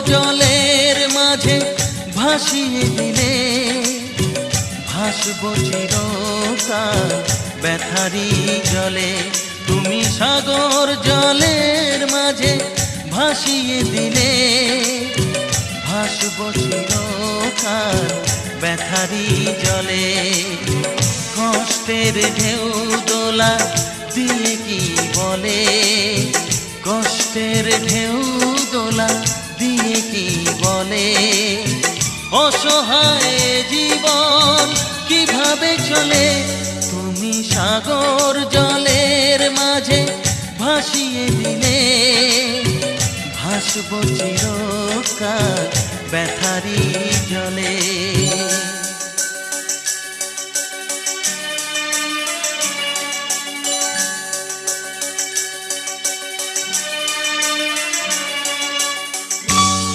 জলের মাঝে ভাসিয়ে দিলে ভাসব চিরকাল ব্যথারি জলে। তুমি সাগর জলের মাঝে ভাসিয়ে দিলে ভাসব চিরকাল ব্যথারি জলে। কষ্টের ঢেউ দোলা দিয়ে কি বলে, কষ্টের ঢেউ দোলা দিয়ে কি বলে, অসহায় জীবন কিভাবে চলে। তুমি সাগর জলের মাঝে ভাসিয়ে দিলে ভাসব চির